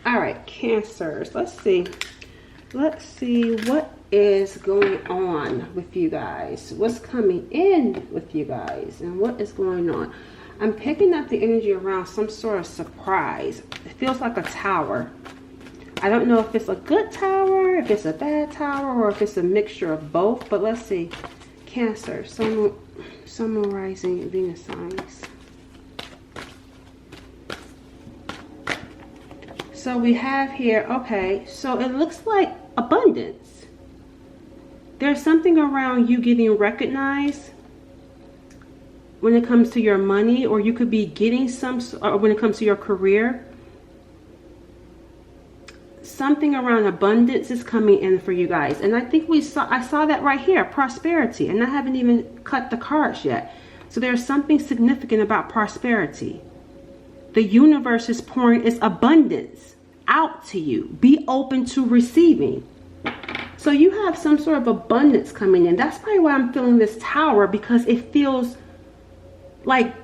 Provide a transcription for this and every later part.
All right, Cancers. Let's see. Let's see what is going on with you guys. What's coming in with you guys and what is going on? I'm picking up the energy around some sort of surprise. It feels like a tower. I don't know if it's a good tower, if it's a bad tower, or if it's a mixture of both. But let's see. Cancer, Sun, Rising, Venus signs. So we have here, okay, so it looks like abundance. There's something around you getting recognized when it comes to your money, or you could be getting some, or when it comes to your career. Something around abundance is coming in for you guys. And I think I saw that right here, prosperity. And I haven't even cut the cards yet. So there's something significant about prosperity. The universe is pouring its abundance out to you. Be open to receiving. So you have some sort of abundance coming in. That's probably why I'm feeling this tower, because it feels like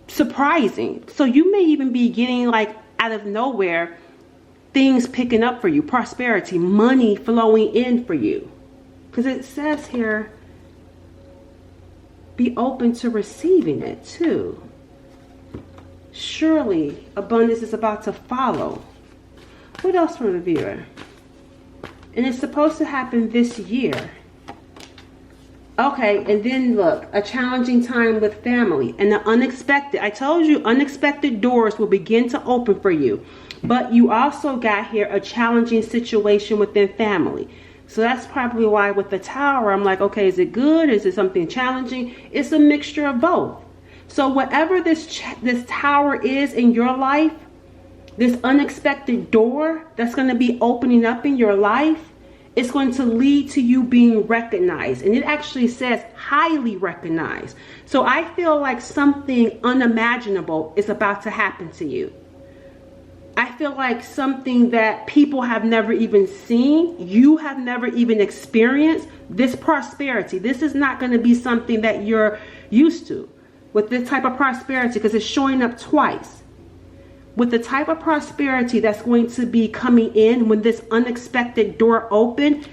surprising. So you may even be getting, like, out of nowhere, things picking up for you, prosperity, money flowing in for you. Because it says here, be open to receiving it too. Surely abundance is about to follow. What else from the viewer? And it's supposed to happen this year. Okay, and then look, a challenging time with family and the unexpected. I told you unexpected doors will begin to open for you. But you also got here a challenging situation within family. So that's probably why with the tower, I'm like, okay, is it good? Is it something challenging? It's a mixture of both. So whatever this tower is in your life, this unexpected door that's going to be opening up in your life, it's going to lead to you being recognized. And it actually says highly recognized. So I feel like something unimaginable is about to happen to you. I feel like something that people have never even seen, you have never even experienced, this prosperity. This is not going to be something that you're used to with this type of prosperity, because it's showing up twice. With the type of prosperity that's going to be coming in when this unexpected door open,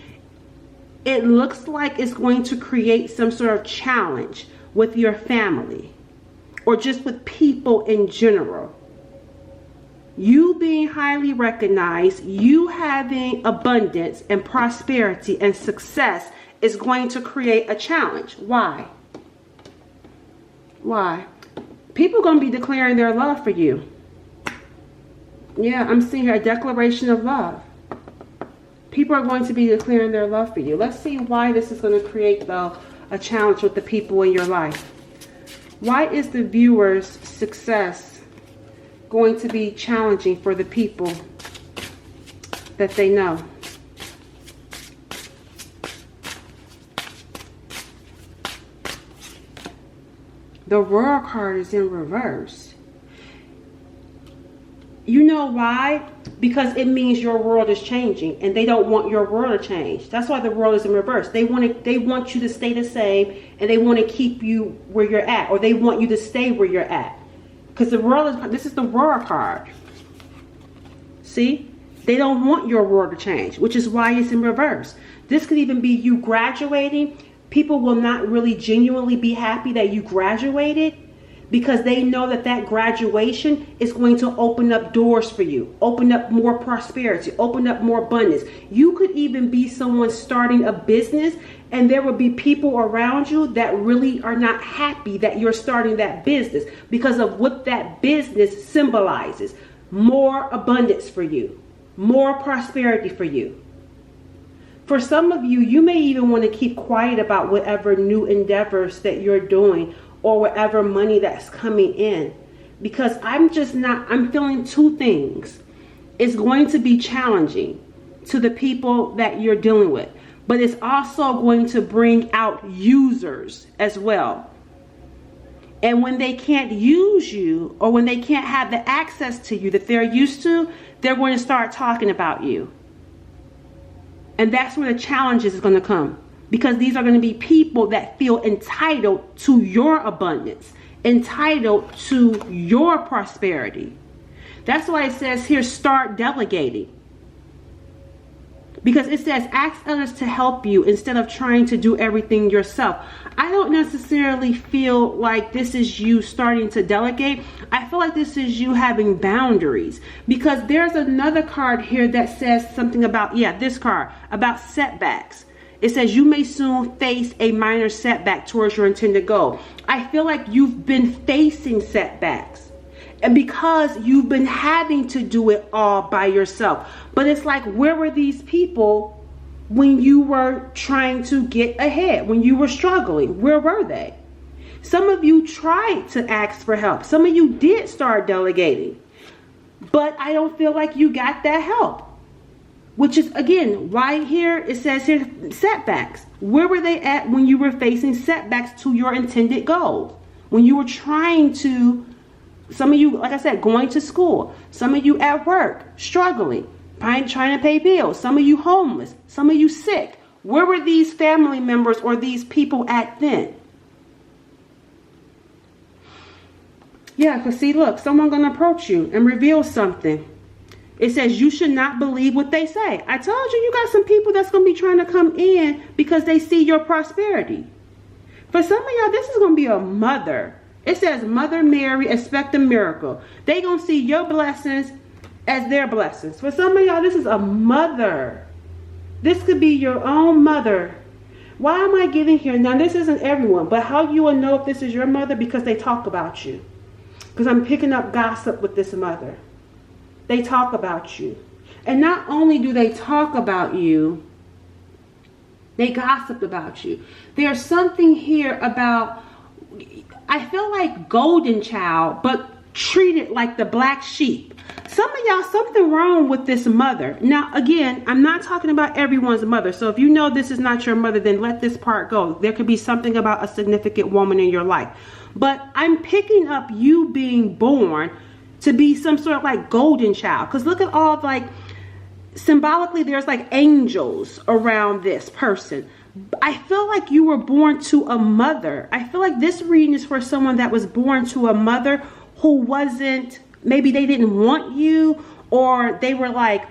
it looks like it's going to create some sort of challenge with your family or just with people in general. You being highly recognized, you having abundance and prosperity and success is going to create a challenge. Why? Why? People are going to be declaring their love for you. Yeah, I'm seeing here a declaration of love. People are going to be declaring their love for you. Let's see why this is going to create, though, a challenge with the people in your life. Why is the viewer's success going to be challenging for the people that they know? The World card is in reverse. You know why? Because it means your world is changing and they don't want your world to change. That's why the world is in reverse. They want you to stay the same, and they want to keep you where you're at, or they want you to stay where you're at. Because the world is, this is the World card. See? They don't want your world to change, which is why it's in reverse. This could even be you graduating. People will not really genuinely be happy that you graduated, because they know that that graduation is going to open up doors for you, open up more prosperity, open up more abundance. You could even be someone starting a business, and there will be people around you that really are not happy that you're starting that business because of what that business symbolizes. More abundance for you, more prosperity for you. For some of you, you may even want to keep quiet about whatever new endeavors that you're doing, or whatever money that's coming in, because I'm feeling two things. It's going to be challenging to the people that you're dealing with, but it's also going to bring out users as well. And when they can't use you, or when they can't have the access to you that they're used to, they're going to start talking about you. And that's where the challenges is going to come. Because these are going to be people that feel entitled to your abundance, entitled to your prosperity. That's why it says here, start delegating. Because it says, ask others to help you instead of trying to do everything yourself. I don't necessarily feel like this is you starting to delegate. I feel like this is you having boundaries. Because there's another card here that says something about, this card, about setbacks. It says you may soon face a minor setback towards your intended goal. I feel like you've been facing setbacks. And because you've been having to do it all by yourself. But it's like, where were these people when you were trying to get ahead? When you were struggling? Where were they? Some of you tried to ask for help. Some of you did start delegating. But I don't feel like you got that help. Which is, again, right here, it says here, setbacks. Where were they at when you were facing setbacks to your intended goals? When you were trying to... Some of you, like I said, going to school. Some of you at work, struggling, trying to pay bills. Some of you homeless. Some of you sick. Where were these family members or these people at then? Yeah, because see, look, someone's going to approach you and reveal something. It says you should not believe what they say. I told you, you got some people that's going to be trying to come in because they see your prosperity. For some of y'all, this is going to be a mother. It says, Mother Mary, expect a miracle. They going to see your blessings as their blessings. For some of y'all, this is a mother. This could be your own mother. Why am I getting here? Now, this isn't everyone, but how you will know if this is your mother? Because they talk about you. Because I'm picking up gossip with this mother. They talk about you. And not only do they talk about you, they gossip about you. There's something here about... I feel like golden child, but treated like the black sheep. Some of y'all, something wrong with this mother. Now, again, I'm not talking about everyone's mother. So if you know this is not your mother, then let this part go. There could be something about a significant woman in your life. But I'm picking up you being born to be some sort of like golden child. Because look at all, like, symbolically, there's like angels around this person. I feel like you were born to a mother. I feel like this reading is for someone that was born to a mother who wasn't, maybe they didn't want you, or they were like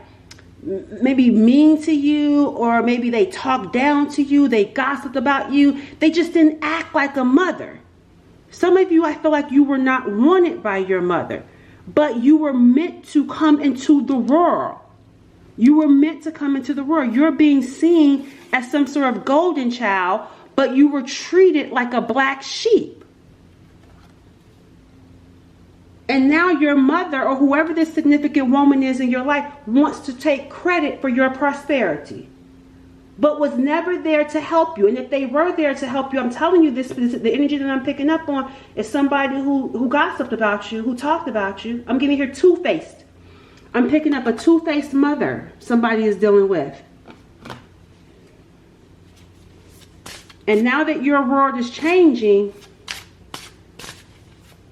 maybe mean to you, or maybe they talked down to you, they gossiped about you. They just didn't act like a mother. Some of you, I feel like you were not wanted by your mother, but you were meant to come into the world. You were meant to come into the world. You're being seen as some sort of golden child, but you were treated like a black sheep. And now your mother, or whoever this significant woman is in your life, wants to take credit for your prosperity, but was never there to help you. And if they were there to help you, I'm telling you, this the energy that I'm picking up on is somebody who gossiped about you, who talked about you. I'm getting here two-faced. I'm picking up a two-faced mother somebody is dealing with. And now that your world is changing,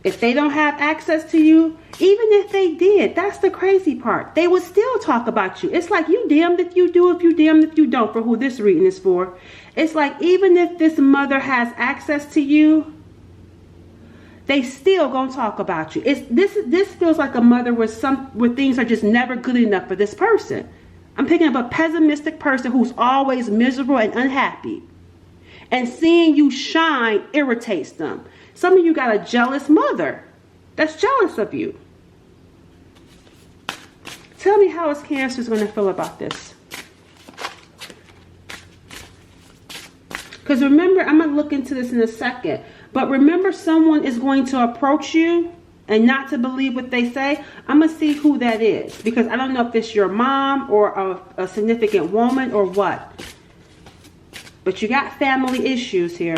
if they don't have access to you, even if they did, that's the crazy part, they would still talk about you. It's like you damned if you do, if you damned if you don't, for who this reading is for. It's like even if this mother has access to you, they still gonna talk about you. This feels like a mother where things are just never good enough for this person. I'm picking up a pessimistic person who's always miserable and unhappy. And seeing you shine irritates them. Some of you got a jealous mother that's jealous of you. Tell me how is Cancer going to feel about this. Because remember, I'm going to look into this in a second. But remember, someone is going to approach you and not to believe what they say. I'm going to see who that is. Because I don't know if it's your mom or a significant woman or what. But you got family issues here.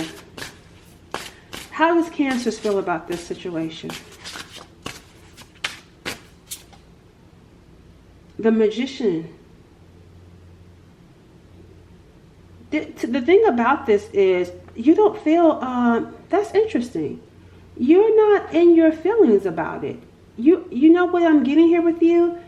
How does Cancer feel about this situation? The Magician. The thing about this is you don't feel, that's interesting. You're not in your feelings about it. You know what I'm getting here with you?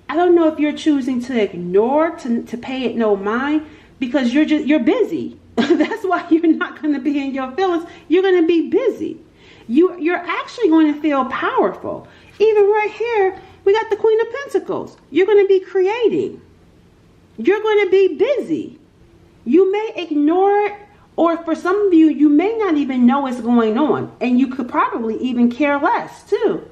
I don't know if you're choosing to ignore, to pay it no mind, because you're busy. That's why you're not going to be in your feelings. You're going to be busy. You're actually going to feel powerful. Even right here, We got the Queen of Pentacles. You're going to be creating. You're going to be busy. You may ignore it, or for some of you, you may not even know what's going on. And you could probably even care less too.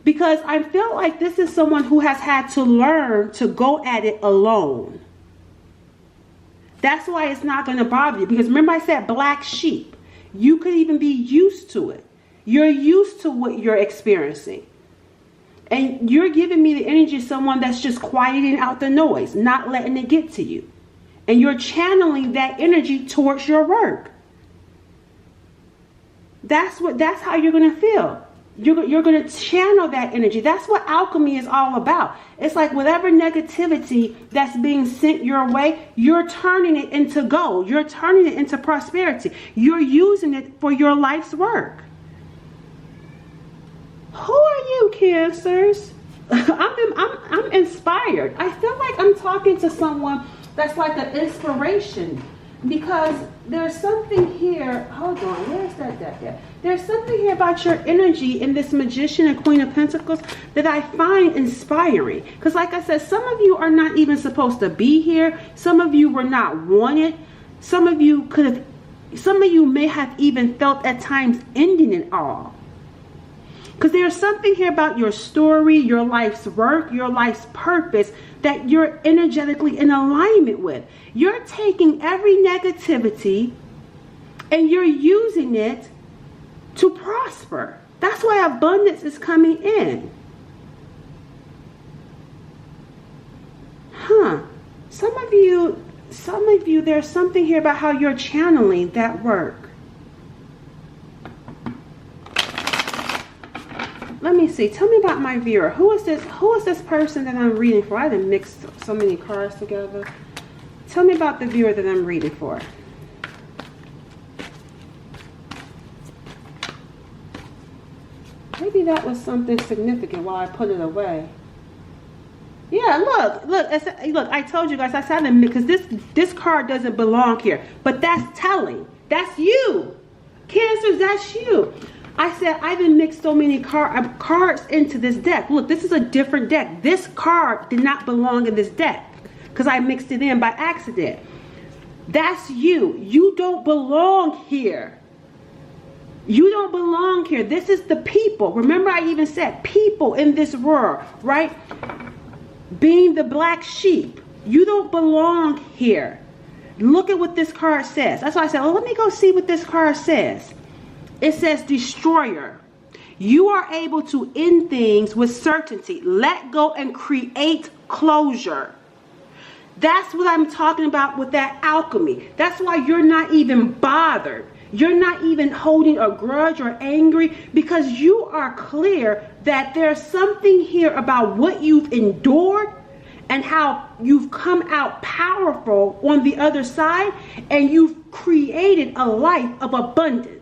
Because I feel like this is someone who has had to learn to go at it alone. That's why it's not going to bother you. Because remember I said black sheep. You could even be used to it. You're used to what you're experiencing. And you're giving me the energy of someone that's just quieting out the noise, not letting it get to you. And you're channeling that energy towards your work. That's how you're going to feel. You're going to channel that energy. That's what alchemy is all about. It's like whatever negativity that's being sent your way, you're turning it into gold. You're turning it into prosperity. You're using it for your life's work. Who are you, Cancers? I'm inspired. I feel like I'm talking to someone that's like an inspiration. Because there's something here, hold on, where's that deck at? There's something here about your energy in this Magician and Queen of Pentacles that I find inspiring. Because like I said, some of you are not even supposed to be here. Some of you were not wanted. Some of you may have even felt at times ending it all. Because there's something here about your story, your life's work, your life's purpose that you're energetically in alignment with. You're taking every negativity and you're using it to prosper. That's why abundance is coming in. Some of you, there's something here about how you're channeling that work. Let me see. Tell me about my viewer. Who is this person that I'm reading for? I done mixed so many cards together. Tell me about the viewer that I'm reading for. Maybe that was something significant while I put it away. Yeah, look. I told you guys I said it because this card doesn't belong here. But that's telling. That's you. Cancers, that's you. I said I've been mixed so many cards into this deck. Look, this is a different deck. This card did not belong in this deck because I mixed it in by accident. That's you. You don't belong here. You don't belong here. This is the people. Remember I even said people in this world, right? Being the black sheep. You don't belong here. Look at what this card says. That's why I said, let me go see what this card says. It says destroyer. You are able to end things with certainty. Let go and create closure. That's what I'm talking about with that alchemy. That's why you're not even bothered. You're not even holding a grudge or angry because you are clear that there's something here about what you've endured and how you've come out powerful on the other side and you've created a life of abundance.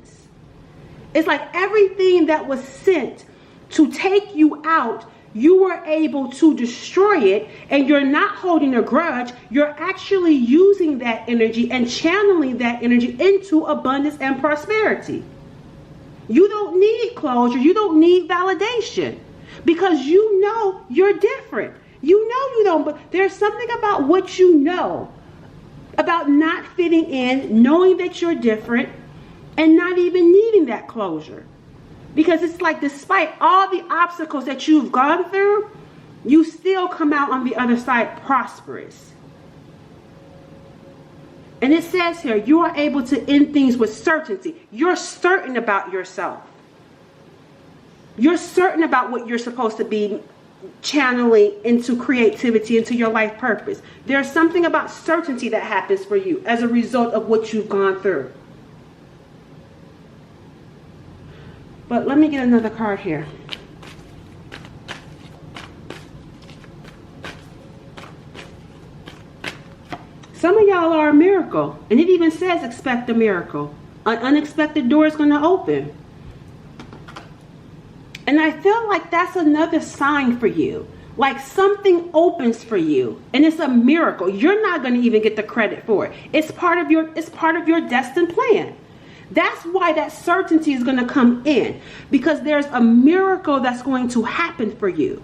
It's like everything that was sent to take you out, you were able to destroy it, and you're not holding a grudge. You're actually using that energy and channeling that energy into abundance and prosperity. You don't need closure. You don't need validation because you know you're different. You know you don't, but there's something about what you know, about not fitting in, knowing that you're different, and not even needing that closure. Because it's like despite all the obstacles that you've gone through, you still come out on the other side prosperous. And it says here, you are able to end things with certainty. You're certain about yourself. You're certain about what you're supposed to be channeling into creativity, into your life purpose. There's something about certainty that happens for you as a result of what you've gone through. But let me get another card here. Some of y'all are a miracle. And it even says expect a miracle. An unexpected door is going to open. And I feel like that's another sign for you. Like something opens for you. And it's a miracle. You're not going to even get the credit for it. It's part of your destined plan. That's why that certainty is going to come in, because there's a miracle that's going to happen for you.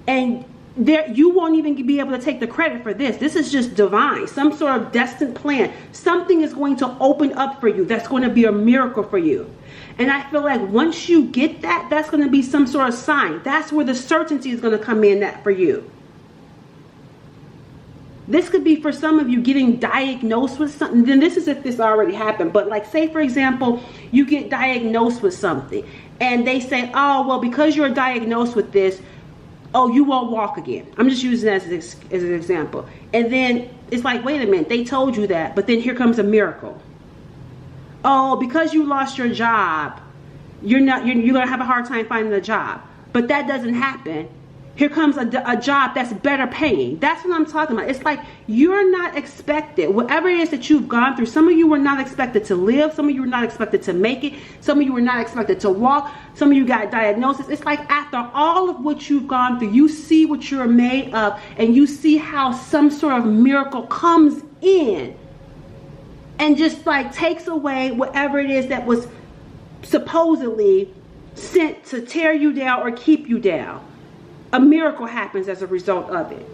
And there, you won't even be able to take the credit for this. This is just divine, some sort of destined plan. Something is going to open up for you that's going to be a miracle for you. And I feel like once you get that, that's going to be some sort of sign. That's where the certainty is going to come in that for you. This could be for some of you getting diagnosed with something. Then this is if this already happened. But like, say for example, you get diagnosed with something and they say, oh, well, because you're diagnosed with this, oh, you won't walk again. I'm just using that as an example. And then it's like, wait a minute, they told you that, but then here comes a miracle. Oh, because you lost your job, you're gonna have a hard time finding a job. But that doesn't happen. Here comes a job that's better paying. That's what I'm talking about. It's like you're not expected. Whatever it is that you've gone through, some of you were not expected to live. Some of you were not expected to make it. Some of you were not expected to walk. Some of you got diagnosis. It's like after all of what you've gone through, you see what you're made of, and you see how some sort of miracle comes in and just like takes away whatever it is that was supposedly sent to tear you down or keep you down. A miracle happens as a result of it.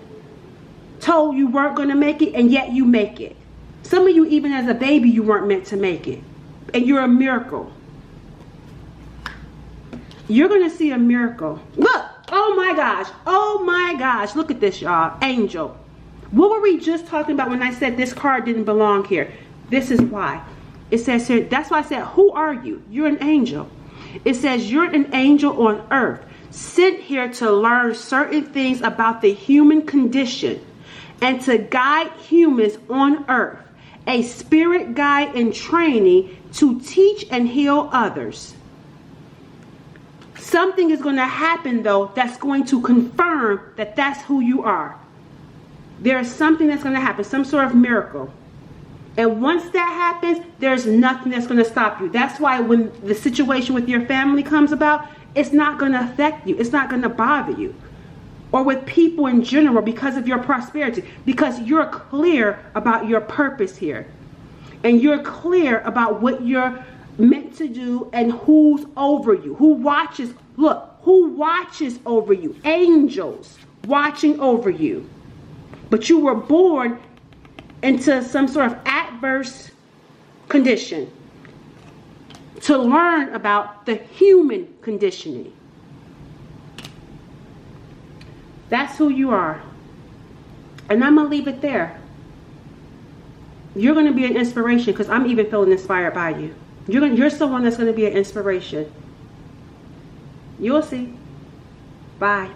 Told you weren't going to make it, and yet you make it. Some of you, even as a baby, you weren't meant to make it. And you're a miracle. You're going to see a miracle. Look! Oh my gosh. Oh my gosh. Look at this, y'all. Angel. What were we just talking about when I said this card didn't belong here? This is why. It says here, that's why I said, who are you? You're an angel. It says you're an angel on earth, sent here to learn certain things about the human condition and to guide humans on earth, a spirit guide in training to teach and heal others. Something is going to happen though that's going to confirm that that's who you are. There is something that's going to happen, some sort of miracle. And once that happens, there's nothing that's going to stop you. That's why when the situation with your family comes about, it's not going to affect you. It's not going to bother you. Or with people in general, because of your prosperity. Because you're clear about your purpose here. And you're clear about what you're meant to do and who's over you. Who watches. Look, who watches over you. Angels watching over you. But you were born into some sort of adverse condition to learn about the human conditioning. That's who you are. And I'm going to leave it there. You're going to be an inspiration, because I'm even feeling inspired by you. You're someone that's going to be an inspiration. You'll see. Bye.